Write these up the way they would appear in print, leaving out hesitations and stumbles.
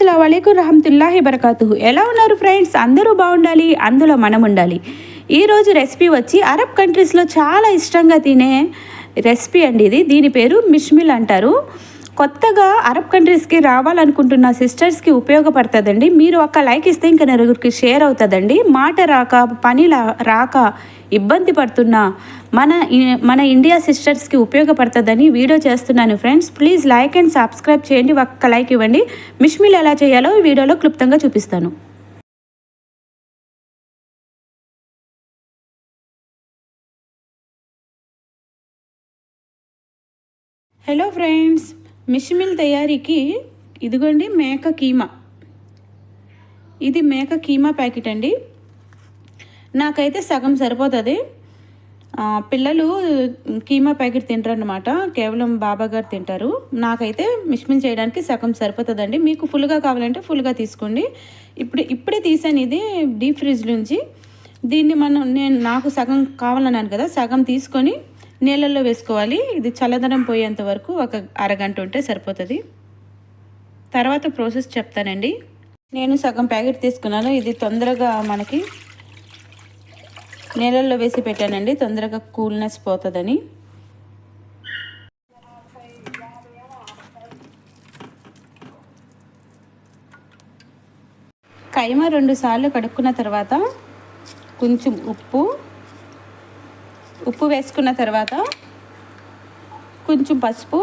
అస్సలాము అలైకుం రహమతుల్లాహి బరకాతుహు. ఎలా ఉన్నారు ఫ్రెండ్స్? అందరూ బాగుండాలి, అందులో మనం ఉండాలి. ఈరోజు రెసిపీ వచ్చి అరబ్ కంట్రీస్లో చాలా ఇష్టంగా తినే రెసిపీ అండి ఇది. దీని పేరు మిష్మిల్ అంటారు. కొత్తగా అరబ్ కంట్రీస్కి రావాలనుకుంటున్న సిస్టర్స్కి ఉపయోగపడుతుందండి. మీరు ఒక లైక్ ఇస్తే ఇంకా నలుగురికి షేర్ అవుతుందండి. మాట రాక పని రాక ఇబ్బంది పడుతున్న మన ఇండియా సిస్టర్స్కి ఉపయోగపడుతుందని వీడియో చేస్తున్నాను friends. Please like and subscribe చేయండి, ఒక్క లైక్ ఇవ్వండి. మిష్మిల్ ఎలా చేయాలో ఈ వీడియోలో క్లుప్తంగా చూపిస్తాను. హలో ఫ్రెండ్స్, మిష్మిల్ తయారీకి ఇదిగోండి మేక కీమా. ఇది మేక కీమా ప్యాకెట్ అండి. నాకైతే సగం సరిపోతుంది. పిల్లలు కీమా ప్యాకెట్ తింటారనమాట, కేవలం బాబా గారు తింటారు. నాకైతే మిష్మిల్ చేయడానికి సగం సరిపోతుందండి. మీకు ఫుల్గా కావాలంటే ఫుల్గా తీసుకోండి. ఇప్పుడే తీసాను ఇది డీప్ ఫ్రిడ్జ్ నుంచి. దీన్ని నాకు సగం కావాలన్నాను కదా, సగం తీసుకొని నీళ్ళల్లో వేసుకోవాలి. ఇది చల్లదనం పోయేంత వరకు ఒక అరగంట ఉంటే సరిపోతుంది. తర్వాత ప్రాసెస్ చెప్తానండి. నేను సగం ప్యాకెట్ తీసుకున్నాను. ఇది తొందరగా మనకి నీళ్ళల్లో వేసి పెట్టానండి, తొందరగా కూల్నెస్ పోతుందని. కైమా 2 సార్లు కడుక్కున్న తర్వాత కొంచెం ఉప్పు వేసుకున్న తర్వాత కొంచెం పసుపు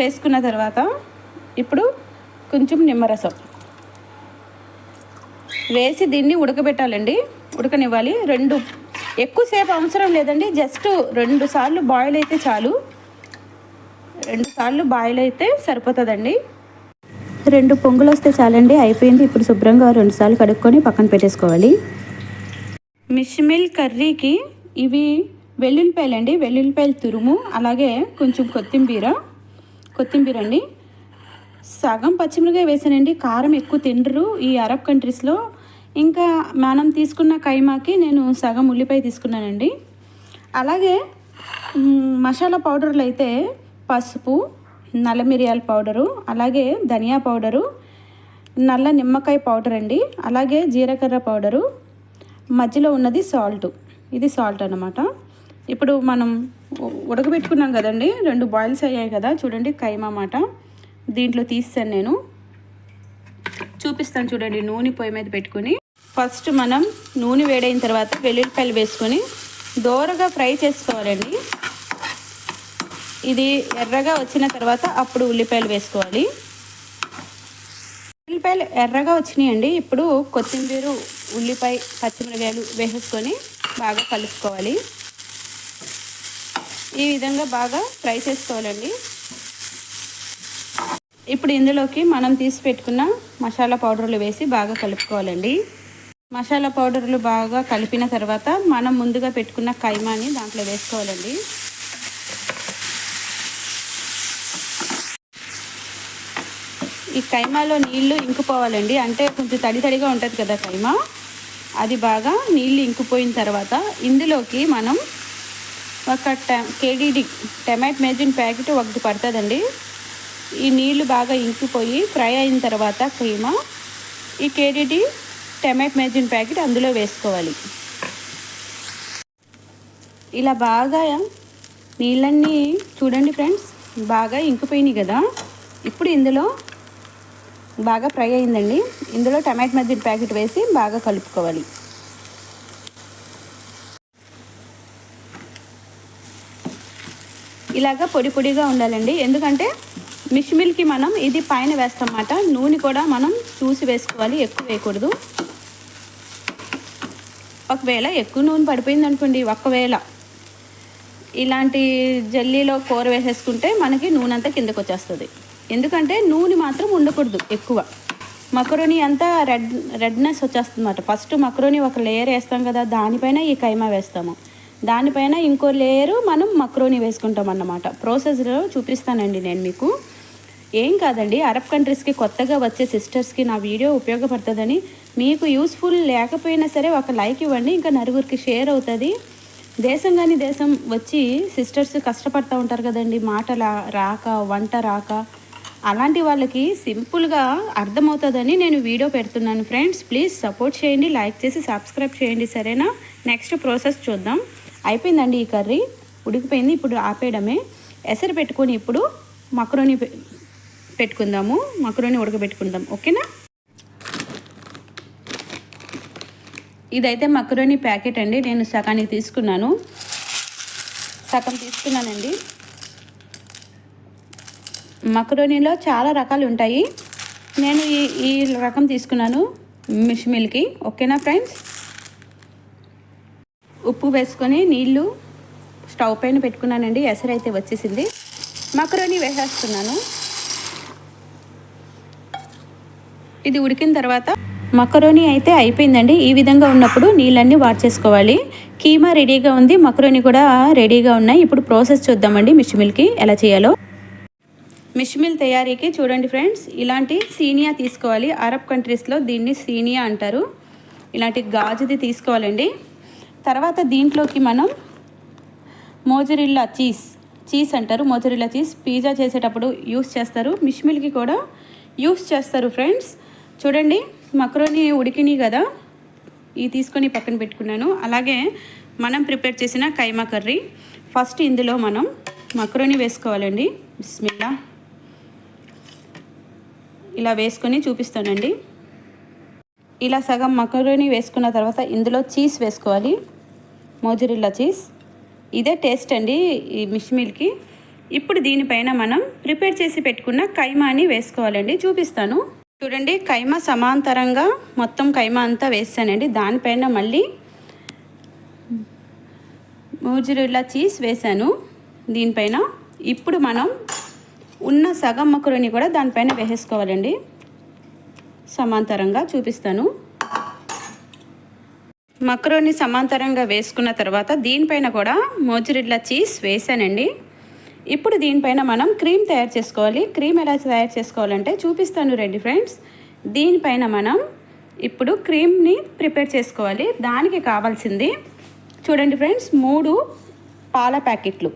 వేసుకున్న తర్వాత ఇప్పుడు కొంచెం నిమ్మరసం వేసి దీన్ని ఉడకబెట్టాలండి, ఉడకనివ్వాలి. ఎక్కువసేపు అవసరం లేదండి, జస్ట్ 2 సార్లు బాయిల్ అయితే చాలు. 2 సార్లు బాయిల్ అయితే సరిపోతుందండి. 2 పొంగులు వస్తే చాలండి, అయిపోయింది. ఇప్పుడు శుభ్రంగా 2 సార్లు కడుక్కొని పక్కన పెట్టేసుకోవాలి. మిష్మిల్ కర్రీకి ఇవి వెల్లుల్లిపాయలు అండి, వెల్లుల్లిపాయలు తురుము, అలాగే కొంచెం కొత్తిమీర అండి. సగం పచ్చిమిరకాయ వేసానండి. కారం ఎక్కువ తినరు ఈ అరబ్ కంట్రీస్లో. ఇంకా మనం తీసుకున్న కైమాకి నేను సగం ఉల్లిపాయ తీసుకున్నానండి. అలాగే మసాలా పౌడర్లు అయితే పసుపు, నల్ల మిరియాల పౌడరు, అలాగే ధనియా పౌడరు, నల్ల నిమ్మకాయ పౌడర్ అండి, అలాగే జీలకర్ర పౌడరు, మధ్యలో ఉన్నది సాల్ట్. ఇది సాల్ట్ అన్నమాట. ఇప్పుడు మనం ఉడకబెట్టుకున్నాం కదండి, 2 బాయిల్స్ అయ్యాయి కదా, చూడండి కైమా మాట దీంట్లో తీస్తాను. నేను చూపిస్తాను చూడండి. నూనె పొయ్యి మీద పెట్టుకుని ఫస్ట్ మనం నూనె వేడైన తర్వాత వెల్లుల్లిపాయలు వేసుకొని దోరగా ఫ్రై చేసుకోవాలండి. ఇది ఎర్రగా వచ్చిన తర్వాత అప్పుడు ఉల్లిపాయలు వేసుకోవాలి. ఉల్లిపాయలు ఎర్రగా వచ్చినాయండి. ఇప్పుడు కొత్తిమీర, ఉల్లిపాయ, పచ్చిమిరకాయలు వేసేసుకొని బాగా కలుపుకోవాలి. ఈ విధంగా బాగా ఫ్రై చేసుకోవాలండి. ఇప్పుడు ఇందులోకి మనం తీసి పెట్టుకున్న మసాలా పౌడర్లు వేసి బాగా కలుపుకోవాలండి. మసాలా పౌడర్లు బాగా కలిపిన తర్వాత మనం ముందుగా పెట్టుకున్న కైమాని దాంట్లో వేసుకోవాలండి. ఈ కైమాలో నీళ్లు ఇంకిపోవాలండి, అంటే కొంచెం తడిగా ఉంటుంది కదా కైమా, అది బాగా నీళ్ళు ఇంకిపోయిన తర్వాత ఇందులోకి మనం ఒక కేడీడి టమాటో మేజిన్ ప్యాకెట్ ఒకటి పడుతుందండి. ఈ నీళ్లు బాగా ఇంకిపోయి ఫ్రై అయిన తర్వాత కైమా, ఈ కేడీడి టమాటో మేజిన్ ప్యాకెట్ అందులో వేసుకోవాలి. ఇలా బాగా నీళ్ళన్నీ చూడండి ఫ్రెండ్స్ బాగా ఇంకిపోయినాయి కదా. ఇప్పుడు ఇందులో బాగా ఫ్రై అయిందండి, ఇందులో టమాటో మేజిన్ ప్యాకెట్ వేసి బాగా కలుపుకోవాలి. ఇలాగా పొడిగా ఉండాలండి, ఎందుకంటే మిష్మిల్కి మనం ఇది పైన వేస్తామన్నమాట. నూనె కూడా మనం చూసి వేసుకోవాలి, ఎక్కువ వేయకూడదు. ఒకవేళ ఎక్కువ నూనె పడిపోయింది అనుకోండి, ఒకవేళ ఇలాంటి జల్లీలో కూర వేసేసుకుంటే మనకి నూనె అంతా కిందకు వచ్చేస్తుంది. ఎందుకంటే నూనె మాత్రం ఉండకూడదు ఎక్కువ. మకరోనీ అంతా రెడ్నెస్ వచ్చేస్తుంది అన్నమాట. ఫస్ట్ మకరోనీ ఒక లేయర్ వేస్తాం కదా, దానిపైన ఈ కైమా వేస్తాము, దానిపైన ఇంకో లేయరు మనం మక్రోనీ వేసుకుంటాం అన్నమాట. ప్రాసెస్లో చూపిస్తానండి నేను మీకు. ఏం కాదండి, అరబ్ కంట్రీస్కి కొత్తగా వచ్చే సిస్టర్స్కి నా వీడియో ఉపయోగపడుతుందని, మీకు యూస్ఫుల్ లేకపోయినా సరే ఒక లైక్ ఇవ్వండి, ఇంకా నలుగురికి షేర్ అవుతుంది. దేశం కానీ దేశం వచ్చి సిస్టర్స్ కష్టపడుతూ ఉంటారు కదండి, మాట రాక వంట రాక. అలాంటి వాళ్ళకి సింపుల్గా అర్థమవుతుందని నేను వీడియో పెడుతున్నాను ఫ్రెండ్స్. ప్లీజ్ సపోర్ట్ చేయండి, లైక్ చేసి సబ్స్క్రైబ్ చేయండి, సరేనా? నెక్స్ట్ ప్రాసెస్ చూద్దాం. అయిపోయిందండి ఈ కర్రీ, ఉడికిపోయింది. ఇప్పుడు ఆపేయడమే. ఎసరు పెట్టుకొని ఇప్పుడు మక్రోని పెట్టుకుందాము, మక్రోని ఉడకబెట్టుకుందాం. ఓకేనా? ఇదైతే మక్రోని ప్యాకెట్ అండి. నేను సగానికి తీసుకున్నాను, సగం తీసుకున్నానండి. మక్రోనీలో చాలా రకాలు ఉంటాయి, నేను ఈ రకం తీసుకున్నాను, మిల్కీ. ఓకేనా ఫ్రెండ్స్? ఉప్పు వేసుకొని నీళ్ళు స్టవ్ పైన పెట్టుకున్నానండి. ఎసరు అయితే వచ్చేసింది. మక్రోని వేసేస్తున్నాను. ఇది ఉడికిన తర్వాత మక్రోని అయితే అయిపోయిందండి. ఈ విధంగా ఉన్నప్పుడు నీళ్ళన్నీ వార్చేసుకోవాలి. కీమా రెడీగా ఉంది, మక్రోని కూడా రెడీగా ఉన్నాయి. ఇప్పుడు ప్రాసెస్ చూద్దామండి మిల్కీ ఎలా చేయాలో. మిల్ తయారీకి చూడండి ఫ్రెండ్స్, ఇలాంటి సీనియా తీసుకోవాలి. అరబ్ కంట్రీస్లో దీన్ని సీనియా అంటారు. ఇలాంటి గాజుది తీసుకోవాలండి. తర్వాత దీంట్లోకి మనం మోజరెల్లా చీజ్ అంటారు, మోజరెల్లా చీజ్ పిజ్జా చేసేటప్పుడు యూస్ చేస్తారు, మిల్కీ కూడా యూస్ చేస్తారు ఫ్రెండ్స్. చూడండి మక్రోని ఉడికినాయి కదా, ఇవి తీసుకొని పక్కన పెట్టుకున్నాను. అలాగే మనం ప్రిపేర్ చేసిన కైమా కర్రీ. ఫస్ట్ ఇందులో మనం మక్రోని వేసుకోవాలండి. బిస్మిల్లా, ఇలా వేసుకొని చూపిస్తానండి. ఇలా సగం మక్రోని వేసుకున్న తర్వాత ఇందులో చీజ్ వేసుకోవాలి, మోజరెల్లా చీజ్. ఇదే టేస్ట్ అండి ఈ మిల్కీ. ఇప్పుడు దీనిపైన మనం ప్రిపేర్ చేసి పెట్టుకున్న కైమాని వేసుకోవాలండి. చూపిస్తాను చూడండి. కైమా సమాంతరంగా మొత్తం కైమా అంతా వేసానండి. దానిపైన మళ్ళీ మోజరెల్లా చీజ్ వేసాను దీనిపైన. ఇప్పుడు మనం ఉన్న సగం మక్రోని కూడా దానిపైన వేసేసుకోవాలండి సమాంతరంగా. చూపిస్తాను. మక్రోని సమాంతరంగా వేసుకున్న తర్వాత దీనిపైన కూడా మోజరెల్లా చీజ్ వేసానండి. ఇప్పుడు దీనిపైన మనం క్రీమ్ తయారు చేసుకోవాలి. క్రీమ్ ఎలా తయారు చేసుకోవాలంటే చూపిస్తాను రండి ఫ్రెండ్స్. దీనిపైన మనం ఇప్పుడు క్రీమ్ని ప్రిపేర్ చేసుకోవాలి. దానికి కావాల్సింది చూడండి ఫ్రెండ్స్, 3 పాల ప్యాకెట్లు,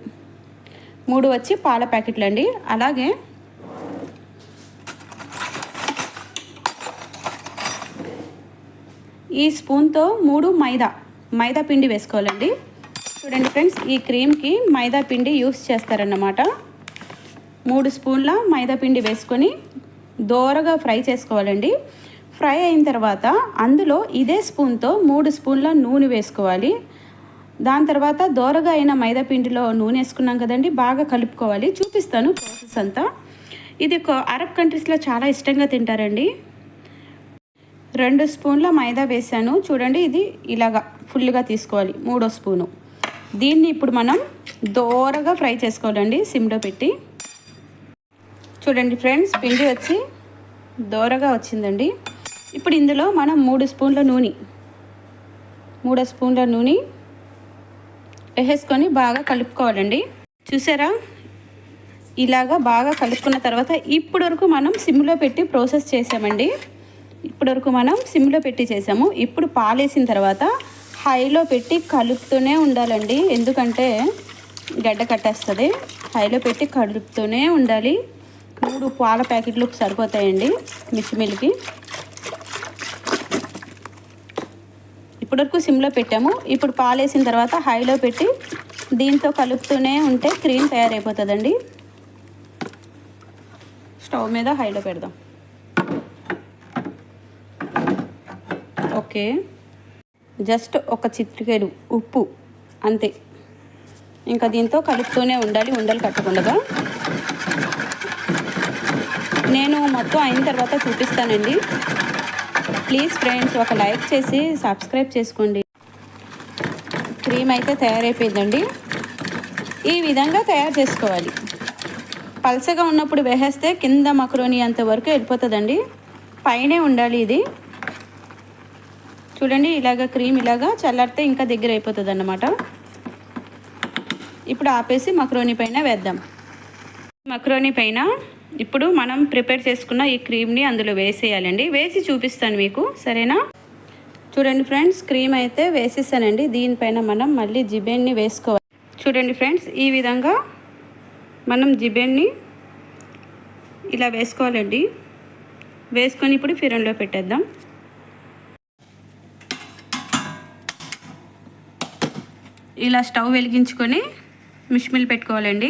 3 వచ్చి పాల ప్యాకెట్లు అండి. అలాగే ఈ స్పూన్తో 3 మైదా పిండి వేసుకోవాలండి. చూడండి ఫ్రెండ్స్, ఈ క్రీమ్కి మైదా పిండి యూస్ చేస్తారన్నమాట. 3 స్పూన్ల మైదా పిండి వేసుకొని దోరగా ఫ్రై చేసుకోవాలండి. ఫ్రై అయిన తర్వాత అందులో ఇదే స్పూన్తో 3 స్పూన్ల నూనె వేసుకోవాలి. దాని తర్వాత దోరగా అయిన మైదా పిండిలో నూనె వేసుకున్నాం కదండి, బాగా కలుపుకోవాలి. చూపిస్తాను ప్రాసెస్ అంతా. ఇది అరబ్ కంట్రీస్లో చాలా ఇష్టంగా తింటారండి. 2 స్పూన్ల మైదా వేసాను. చూడండి, ఇది ఇలాగా ఫుల్గా తీసుకోవాలి. 3వ స్పూను. దీన్ని ఇప్పుడు మనం దోరగా ఫ్రై చేసుకోవాలండి సిమ్లో పెట్టి. చూడండి ఫ్రెండ్స్, పిండి వచ్చి దోరగా వచ్చిందండి. ఇప్పుడు ఇందులో మనం 3 స్పూన్ల నూనె వేసుకొని బాగా కలుపుకోవాలండి. చూసారా, ఇలాగా బాగా కలుపుకున్న తర్వాత ఇప్పటి వరకు మనం సిమ్లో పెట్టి ప్రాసెస్ చేసామండి. ఇప్పుడు పాలేసిన తర్వాత హైలో పెట్టి కలుపుతూనే ఉండాలండి, ఎందుకంటే గడ్డ కట్టేస్తుంది. హైలో పెట్టి కలుపుతూనే ఉండాలి. 3 పాల ప్యాకెట్లు సరిపోతాయండి మిల్కీ. ఇప్పటివరకు సిమ్లో పెట్టాము. ఇప్పుడు పాలేసిన తర్వాత హైలో పెట్టి దీంతో కలుపుతూనే ఉంటే క్రీమ్ తయారైపోతుందండి. స్టవ్ మీద హైలో పెడదాం. ఓకే, జస్ట్ ఒక చిటికెడు ఉప్పు అంతే. ఇంకా దీంతో కలుపుతూనే ఉండాలి, ఉండలు కట్టకుండా. నేను మొత్తం అయిన తర్వాత చూపిస్తానండి. ప్లీజ్ ఫ్రెండ్స్, ఒక లైక్ చేసి సబ్స్క్రైబ్ చేసుకోండి. క్రీమ్ అయితే తయారైపోయిందండి. ఈ విధంగా తయారు చేసుకోవాలి. పల్చగా ఉన్నప్పుడు వేసేస్తే కింద మక్రోని అంతవరకు వెళ్ళిపోతుందండి, పైనే ఉండాలి ఇది. చూడండి, ఇలాగ క్రీమ్ ఇలాగా చల్లారితే ఇంకా దగ్గర అయిపోతుంది అన్నమాట. ఇప్పుడు ఆపేసి మక్రోని పైన వేద్దాం. మక్రోని పైన ఇప్పుడు మనం ప్రిపేర్ చేసుకున్న ఈ క్రీమ్ని అందులో వేసేయాలండి. వేసి చూపిస్తాను మీకు, సరేనా? చూడండి ఫ్రెండ్స్, క్రీమ్ అయితే వేసేసానండి. దీనిపైన మనం మళ్ళీ జిబెన్ని వేసుకోవాలి. చూడండి ఫ్రెండ్స్, ఈ విధంగా మనం జిబెన్ని ఇలా వేసుకోవాలండి. వేసుకొని ఇప్పుడు ఫిరంలో పెట్టేద్దాం. ఇలా స్టవ్ వెలిగించుకొని మిష్మిల్ పెట్టుకోవాలండి.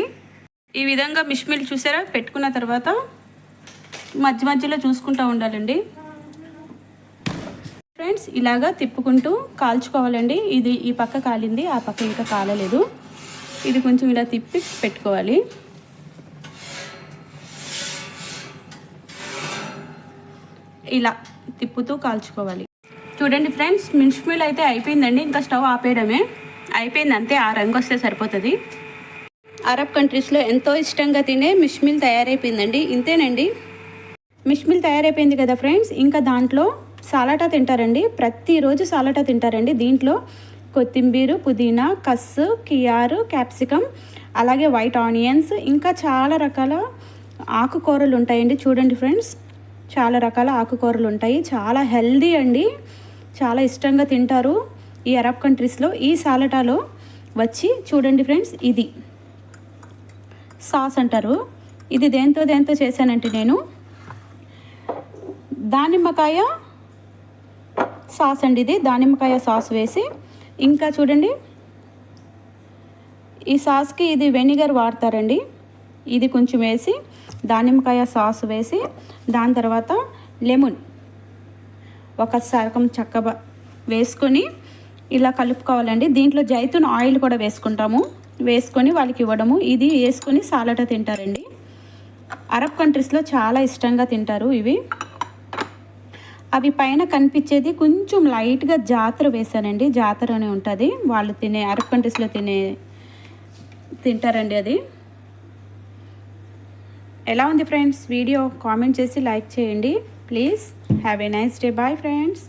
ఈ విధంగా మిష్మిల్ చూసారా పెట్టుకున్న తర్వాత మధ్య మధ్యలో చూసుకుంటూ ఉండాలండి ఫ్రెండ్స్. ఇలాగా తిప్పుకుంటూ కాల్చుకోవాలండి. ఇది ఈ పక్క కాలింది, ఆ పక్క ఇంకా కాలలేదు. ఇది కొంచెం ఇలా తిప్పి పెట్టుకోవాలి. ఇలా తిప్పుతూ కాల్చుకోవాలి. చూడండి ఫ్రెండ్స్, మిష్మిల్ అయితే అయిపోయిందండి. ఇంకా స్టవ్ ఆపేయడమే, అయిపోయింది అంతే. ఆ రంగు వస్తే సరిపోతుంది. అరబ్ కంట్రీస్లో ఎంతో ఇష్టంగా తినే మిష్మిల్ తయారైపోయిందండి. ఇంతేనండి, మిష్మిల్ తయారైపోయింది కదా ఫ్రెండ్స్. ఇంకా దాంట్లో సాలాటా తింటారండి. ప్రతిరోజు సాలాటా తింటారండి. దీంట్లో కొత్తిమీర, పుదీనా, కస్సు, కియారు, క్యాప్సికమ్, అలాగే వైట్ ఆనియన్స్, ఇంకా చాలా రకాల ఆకుకూరలు ఉంటాయండి. చూడండి ఫ్రెండ్స్, చాలా రకాల ఆకుకూరలు ఉంటాయి. చాలా హెల్దీ అండి, చాలా ఇష్టంగా తింటారు ఈ అరబ్ కంట్రీస్లో. ఈ సాలటాలో వచ్చి చూడండి ఫ్రెండ్స్, ఇది సాస్ అంటారు. ఇది దేంతో చేశానంటే నేను దానిమ్మకాయ సాస్ అండి. ఇది దానిమ్మకాయ సాస్ వేసి, ఇంకా చూడండి ఈ సాస్కి ఇది వెనిగర్ వాడతారండి. ఇది కొంచెం వేసి దానిమ్మకాయ సాస్ వేసి, దాని తర్వాత లెమన్ ఒక సగం చక్కగా వేసుకొని ఇలా కలుపుకోవాలండి. దీంట్లో జైతున్ ఆయిల్ కూడా వేసుకుంటాము. వేసుకొని వాళ్ళకి ఇవ్వడము. ఇది వేసుకొని సాలటా తింటారండి. అరబ్ కంట్రీస్లో చాలా ఇష్టంగా తింటారు ఇవి. అవి పైన కనిపించేది కొంచెం లైట్గా జాతర వేసానండి. జాతర అని ఉంటుంది, వాళ్ళు తినే అరబ్ కంట్రీస్లో తింటారండి. అది ఎలా ఉంది ఫ్రెండ్స్? వీడియో కామెంట్ చేసి లైక్ చేయండి please. Have a nice day. Bye friends.